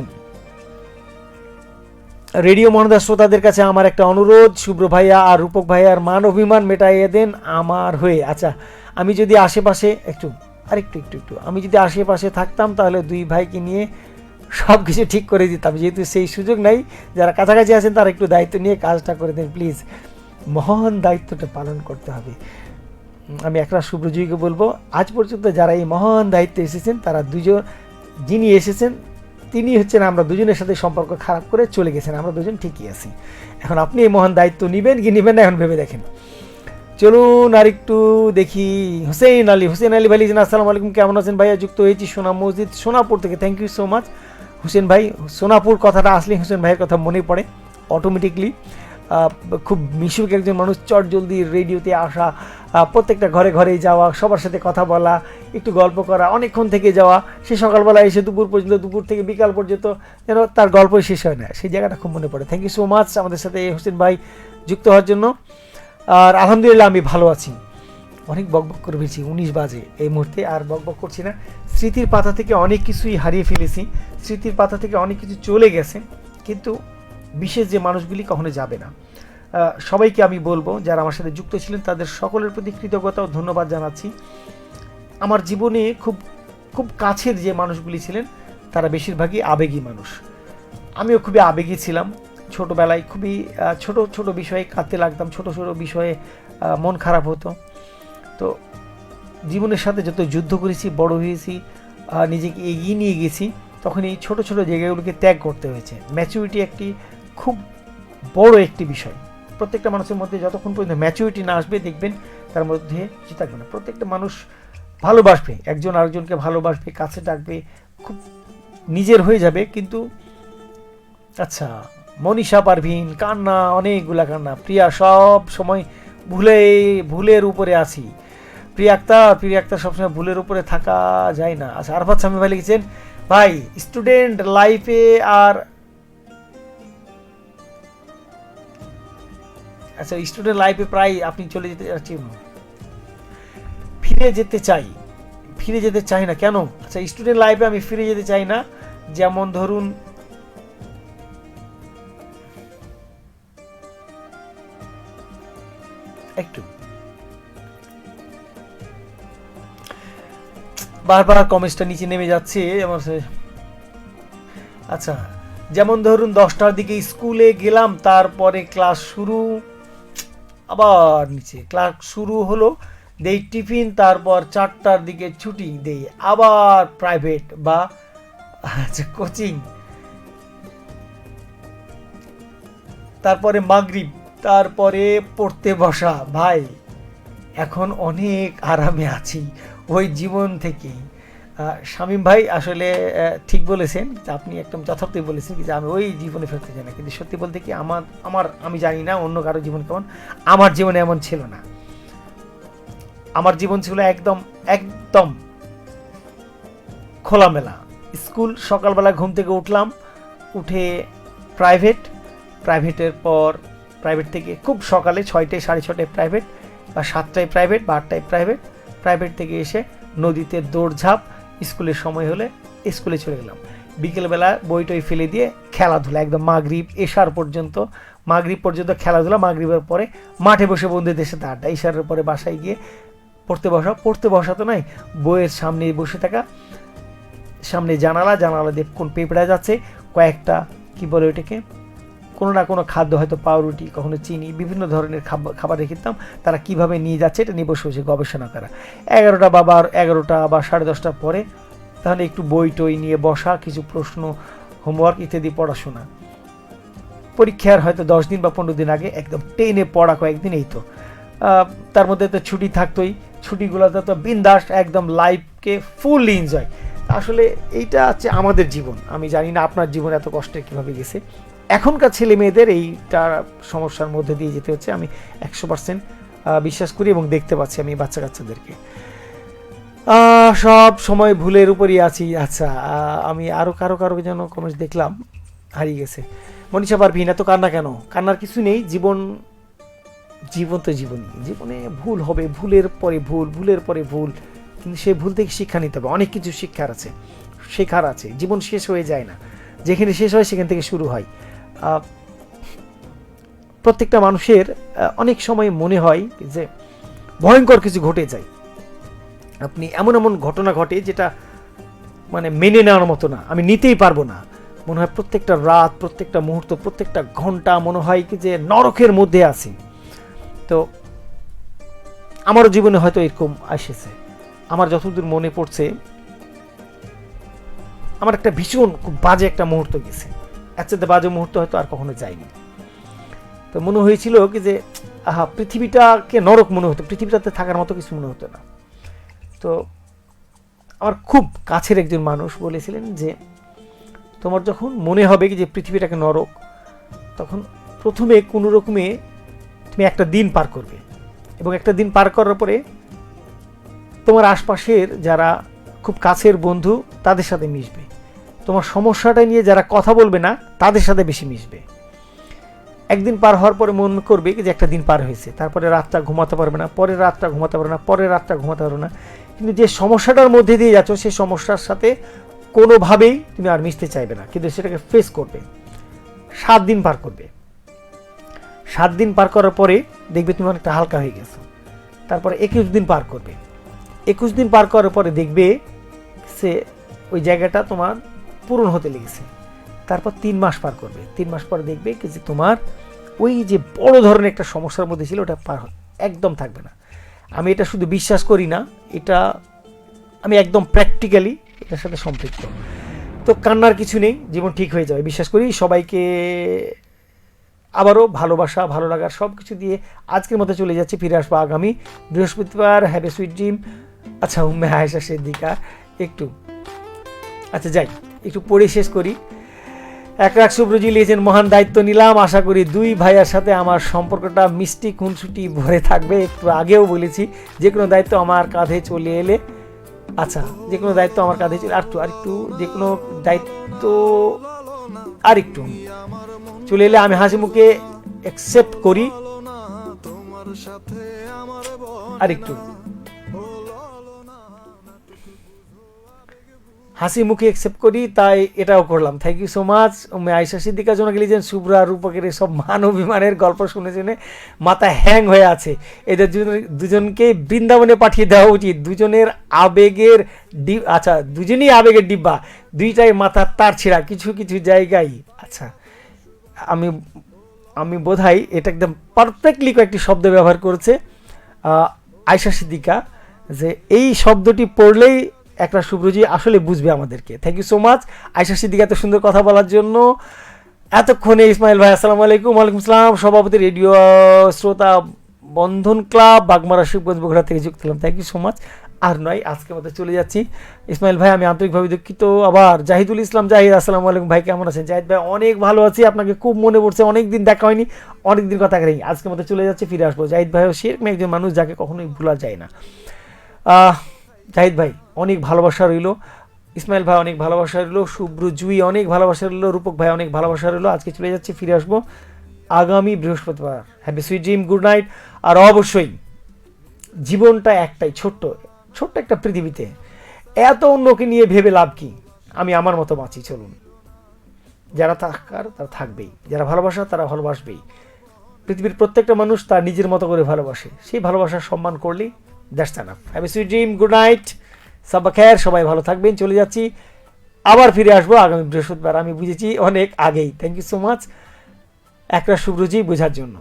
রেডিও মহানদা শ্রোতাদের কাছে আমার একটা অনুরোধ, শুভ্র ভাইয়া আর রূপক ভাইয়ার মান অভিমান মেটাইয়ে দেন আমার হয়ে। আচ্ছা, আমি যদি আশেপাশে একটু আমি যদি আশেপাশে থাকতাম তাহলে দুই ভাইকে নিয়ে সব কিছু ঠিক করে দিতাম। যেহেতু সেই সুযোগ নাই, যারা কাছাকাছি আছেন তারা একটু দায়িত্ব নিয়ে কাজটা করে দেন প্লিজ। মহান দায়িত্বটা পালন করতে হবে। আমি একটা শুভ্রজয়ীকে বলবো, আজ পর্যন্ত যারা এই মহান দায়িত্বে এসেছেন তারা দুজন, যিনি এসেছেন তিনি হচ্ছেন আমরা দুজনের সাথে সম্পর্ক খারাপ করে চলে গেছেন, আমরা দুজন ঠিকই আছি। এখন আপনি এই মহান দায়িত্ব নেবেন কি নেবেন না এখন ভেবে দেখেন। চলুন আর একটু দেখি। হুসেন আলী ভাই লিখেছেন, আসসালামু আলাইকুম, কেমন আছেন ভাইয়া? যুক্ত হয়েছি সোনাম মসজিদ সোনাপুর থেকে। Thank you so much Hussain ভাই। সোনাপুর কথাটা আসলে হুসেন ভাইয়ের কথা মনে পড়ে অটোমেটিকলি। খুব মিশুক একজন মানুষ, চট জলদি রেডিওতে আসা, প্রত্যেকটা ঘরে ঘরেই যাওয়া, সবার সাথে কথা বলা, একটু গল্প করা, অনেকক্ষণ থেকে যাওয়া, সে সকালবেলা এসে দুপুর পর্যন্ত, দুপুর থেকে বিকাল পর্যন্ত যেন তার গল্পই শেষ হয় না, সেই জায়গাটা খুব মনে পড়ে। থ্যাংক ইউ সো মাচ আমাদের সাথে হোসেন ভাই যুক্ত হওয়ার জন্য। আর আলহামদুলিল্লাহ আমি ভালো আছি। অনেক বকবক করে ফেলছি, 19 বাজে এই মুহূর্তে, আর বকবক করছি না। স্মৃতির পাতা থেকে অনেক কিছুই হারিয়ে ফেলেছি, স্মৃতির পাতা থেকে অনেক কিছু চলে গেছে, কিন্তু বিশেষ যে মানুষগুলি কখনো যাবে না। সবাইকে আমি বলবো যারা আমার সাথে যুক্ত ছিলেন তাদের সকলের প্রতি কৃতজ্ঞতা ও ধন্যবাদ জানাচ্ছি। আমার জীবনে খুব খুব কাছের যে মানুষগুলি ছিলেন তারা বেশিরভাগই আবেগী মানুষ। আমিও খুবই আবেগী ছিলাম ছোটোবেলায়, খুবই ছোট ছোট বিষয়ে কাঁদতে লাগতাম, ছোট ছোট বিষয়ে মন খারাপ হতো। তো জীবনের সাথে যত যুদ্ধ করেছি, বড় হয়েছি, নিজেকে এগিয়ে নিয়ে গেছি, তখন এই ছোট ছোট জায়গাগুলোকে ত্যাগ করতে হয়েছে। ম্যাচুরিটি একটি খুব বড় একটি বিষয়। প্রত্যেকটা মানুষের মধ্যে যতক্ষণ পর্যন্ত ম্যাচুরিটি না আসবে দেখবেন তার মধ্যে কিছু থাকবে না। প্রত্যেকটা মানুষ ভালোবাসবে, একজন আরেকজনকে ভালোবাসবে, কাছে ডাকবে, খুব নিজের হয়ে যাবে। কিন্তু আচ্ছা, মনীষা পারভিন কান্না, অনেকগুলা কান্না, প্রিয়া সব সময় ভুলের উপরে আছি। প্রিয়া আক্তার সবসময় ভুলের উপরে থাকা যায় না। আচ্ছা, আরফাত সামি ভাই লিখেছেন, ভাই স্টুডেন্ট লাইফে আর আচ্ছা স্টুডেন্ট লাইফে প্রায় আপনি চলে যেতে চাচ্ছেন, ফিরে যেতে চাই না কেন? আচ্ছা, স্টুডেন্ট লাইফে আমি ফিরে যেতে চাই না, যেমন ধরুন একটু বারবার কমেন্টসটা নিচে নেমে যাচ্ছে আমার। আচ্ছা, যেমন ধরুন 10টার দিকে স্কুলে গেলাম, তারপরে ক্লাস শুরু, আবার নিচে ক্লাস শুরু হলো, দেই টিফিন, তারপর 4টার দিকে ছুটি, দেই আবার প্রাইভেট বা কোচিং, তারপরে মাগরিব, তারপরে পড়তে বসা। ভাই এখন অনেক আরামে আছি ওই জীবন থেকেই। শামীম ভাই আসলে ঠিক বলেছেন, আপনি একদম যথার্থই বলেছেন যে আমি ওই জীবনে ফেরতে চাই না। কিন্তু সত্যি বলতে কি আমার আমার আমি জানি না অন্য কারো জীবন কেমন, আমার জীবনে এমন ছিল না। আমার জীবন ছিল একদম একদম খোলামেলা। স্কুল, সকালবেলা ঘুম থেকে উঠলাম, উঠে প্রাইভেটের পর প্রাইভেট থেকে খুব সকালে 6টায় 6:30টায় প্রাইভেট, বা 7টায় প্রাইভেট বা 8টায় প্রাইভেট থেকে এসে নদীতে দৌড়ঝাঁপ, স্কুলের সময় হলে স্কুলে চলে গেলাম। বিকেলবেলা বইটই ফেলে দিয়ে খেলাধুলা একদম মাগরিব পর্যন্ত খেলাধুলা। মাগরিবের পরে মাঠে বসে বন্ধুদের সাথে আড্ডা। ইশারের পরে বাসায় গিয়ে পড়তে বসা তো নাই, বইয়ের সামনে বসে থাকা, সামনে জানালা দিয়ে কোন পেঁপড়া যাচ্ছে, কয়েকটা কি বলে ওইটাকে, কোনো না কোনো খাদ্য, হয়তো পাউরুটি, কখনো চিনি, বিভিন্ন ধরনের খাবার রেখে দিতাম। তারা কিভাবে নিয়ে যাচ্ছে এটা নিয়ে বসে গবেষণা করা। 11টা বা 10:30টার পরে তাহলে একটু বই টই নিয়ে বসা, কিছু প্রশ্ন, হোমওয়ার্ক ইত্যাদি পড়াশোনা। পরীক্ষার হয়তো 10 দিন বা 15 দিন আগে একদম টেনে পড়া কয়েকদিন, এই তো। তার মধ্যে তো ছুটি থাকতোই, ছুটিগুলোতে তো বিন্দাস একদম লাইফকে ফুল এনজয়। আসলে এইটা হচ্ছে আমাদের জীবন। আমি জানি না আপনার জীবন এত কষ্টে কীভাবে গেছে। এখনকার ছেলে মেয়েদের এইটা সমস্যার মধ্যে দিয়ে যেতে হচ্ছে, আমি 100% বিশ্বাস করি এবং দেখতে পাচ্ছি আমি বাচ্চা কাচ্চাদেরকে। সব সময় ভুলের উপরই আছি। আচ্ছা, আমি আরও কারো যেন কমেন্টস দেখলাম, হারিয়ে গেছে। মনীষা পারভিন, এত কান্না কেন? কান্নার কিছু নেই, জীবন তো জীবনে ভুল হবে, ভুলের পরে ভুল, কিন্তু সেই ভুল থেকে শিক্ষা নিতে হবে। অনেক কিছু শেখার আছে। জীবন শেষ হয়ে যায় না, যেখানে শেষ হয় সেখান থেকে শুরু হয়। প্রত্যেকটা মানুষের অনেক সময় মনে হয় যে ভয়ঙ্কর কিছু ঘটে যায়, আপনি এমন ঘটনা ঘটে যেটা মানে মেনে নেওয়ার মতো না, আমি নিতেই পারবো না। মনে হয় প্রত্যেকটা রাত, প্রত্যেকটা মুহূর্ত, প্রত্যেকটা ঘন্টা মনে হয় কি যে নরকের মধ্যে আছি। তো আমারও জীবনে হয়তো এরকম এসেছে। আমার যতদূর মনে পড়ছে, আমার একটা ভীষণ খুব বাজে একটা মুহূর্ত গেছে। এর চাইতে বাজে মুহূর্ত হয়তো আর কখনো যায়নি। তো মনে হয়েছিল কি যে পৃথিবীটাকে নরক মনে হতো, পৃথিবীটাতে থাকার মতো কিছু মনে হতো না। তো আমার খুব কাছের একজন মানুষ বলেছিলেন যে তোমার যখন মনে হবে কি যে পৃথিবীটাকে নরক, তখন প্রথমে কোনো রকমে তুমি একটা দিন পার করবে, এবং একটা দিন পার করার পরে তোমার আশপাশের যারা খুব কাছের বন্ধু তাদের সাথে মিশবে, তোমার সমস্যাটা নিয়ে যারা কথা বলবে না তাদের সাথে বেশি মিশবে। একদিন পার হওয়ার পরে মনে করবে যে একটা দিন পার হয়েছে, তারপরে রাতটা ঘুমাতে পারবে না, পরের রাতটা ঘুমাতে পারবে না। কিন্তু যে সমস্যাটার মধ্যে দিয়ে যাচ্ছ সেই সমস্যার সাথে কোনোভাবেই তুমি আর মিশতে চাইবে না, কিন্তু সেটাকে ফেস করবে। 7 দিন পার করবে। 7 দিন পার করার পরে দেখবে তুমি অনেকটা হালকা হয়ে গেছো। তারপরে 21 দিন পার করবে। 21 দিন পার করার পরে দেখবে সে ওই জায়গাটা তোমার পূরণ হতে লেগেছে। তারপর 3 মাস পার করবে। 3 মাস পরে দেখবে যে তোমার ওই যে বড় ধরনের একটা সমস্যার মধ্যে ছিল ওটা পার একদম থাকবে না। আমি এটা শুধু বিশ্বাস করি না, এটা আমি একদম প্র্যাকটিক্যালি এটার সাথে সম্পৃক্ত। তো কান্নার কিছু নেই, জীবন ঠিক হয়ে যাবে বিশ্বাস করি। সবাইকে আবারও ভালোবাসা, ভালো লাগার সব কিছু দিয়ে আজকের মতো চলে যাচ্ছি, ফিরে আসবো আগামী বৃহস্পতিবার। Have a sweet dream. আচ্ছা, উম্মে আয়েশা সিদ্দিকা আচ্ছা যাই একটু পড়ে শেষ করি। একরাক শুভ্রজি লিখেছেন, মহান দায়িত্ব নিলাম, আশা করি 2 ভাইয়ার সাথে আমার সম্পর্কটা মিষ্টি খুনসুটি ভরে থাকবে। একটু আগেও বলেছি যে কোনো দায়িত্ব আমার কাঁধে চলে এলে, আচ্ছা যে কোনো দায়িত্ব আমার কাঁধে চলে আরেকটু যে কোনো দায়িত্ব আরেকটু চলে এলে আমি হাসি মুখে অ্যাকসেপ্ট করি। আরেকটু হাসি মুখে অ্যাকসেপ্ট করি, তাই এটাও করলাম। Thank you so much. Ayesha Siddika জন্য লিখেছেন শুভ্রা রূপকের সব মান অভিমানের গল্প শুনে শুনে মাথা হ্যাং হয়ে আছে, এদের দুজনকে বৃন্দাবনে পাঠিয়ে দেওয়া উচিত। দুজনের আবেগের আচ্ছা, দুজনই আবেগের ডিব্বা, দুইটাই মাথার তার ছিঁড়া কিছু কিছু জায়গায়। আচ্ছা, আমি আমি বোধহয় এটা একদম পারফেক্টলি কয়েকটি শব্দ ব্যবহার করেছে আয়শা সিদ্দিকা, যে এই শব্দটি পড়লেই একটা শুভ্রজি আসলে বুঝবে আমাদেরকে। Thank you so much Ayesha Siddika এত সুন্দর কথা বলার জন্য। এতক্ষণে ইসমাইল ভাই আসসালামু আলাইকুম। ওয়ালাইকুম আসসালাম। সভাপতি রেডিও শ্রোতা বন্ধন ক্লাব বাগমারা শিবগঞ্জ বগুড়া থেকে যুক্ত হলাম। Thank you so much. আর নয়, আজকে মতো চলে যাচ্ছি। ইসমাইল ভাই আমি আন্তরিকভাবে দুঃখিত। আবার জাহিদুল ইসলাম জাহিদ আসসালামু আলাইকুম ভাই, কেমন আছেন? জাহিদ ভাই অনেক ভালো আছি, আপনাকে খুব মনে পড়ছে, অনেক দিন দেখা হয়নি, অনেক দিন কথা নেই। আজকে মতো চলে যাচ্ছে, ফিরে আসবো। জাহিদ ভাইও সেরকম একজন মানুষ যাকে কখনোই ভোলা যায় না। জাহিদ ভাই অনেক ভালোবাসা রইল, ইসমাইল ভাই অনেক ভালোবাসা রইল, শুভ্র জুই অনেক ভালোবাসা রইল, রূপক ভাই অনেক ভালোবাসা রইল। আজকে চলে যাচ্ছি, ফিরে আসবো আগামী বৃহস্পতিবার। Happy sweet dream, good night. আর অবশ্যই জীবনটা একটাই, ছোট্ট একটা পৃথিবীতে এত অন্যকে নিয়ে ভেবে লাভ কি? আমি আমার মতো বাঁচি, চলুন। যারা থাকার তারা থাকবেই, যারা ভালোবাসা তারা ভালোবাসবেই। পৃথিবীর প্রত্যেকটা মানুষ তার নিজের মতো করে ভালোবাসে, সেই ভালোবাসার সম্মান করলেই that's enough. Happy sweet dream, good night, সাব্বা খের, সবাই ভালো থাকবেন। চলে যাচ্ছি, আবার ফিরে আসবো আগামী বৃহস্পতিবার। আমি বুঝেছি অনেক আগেই। থ্যাংক ইউ সো মাচ একটা শুভ্রজি বোঝার জন্য।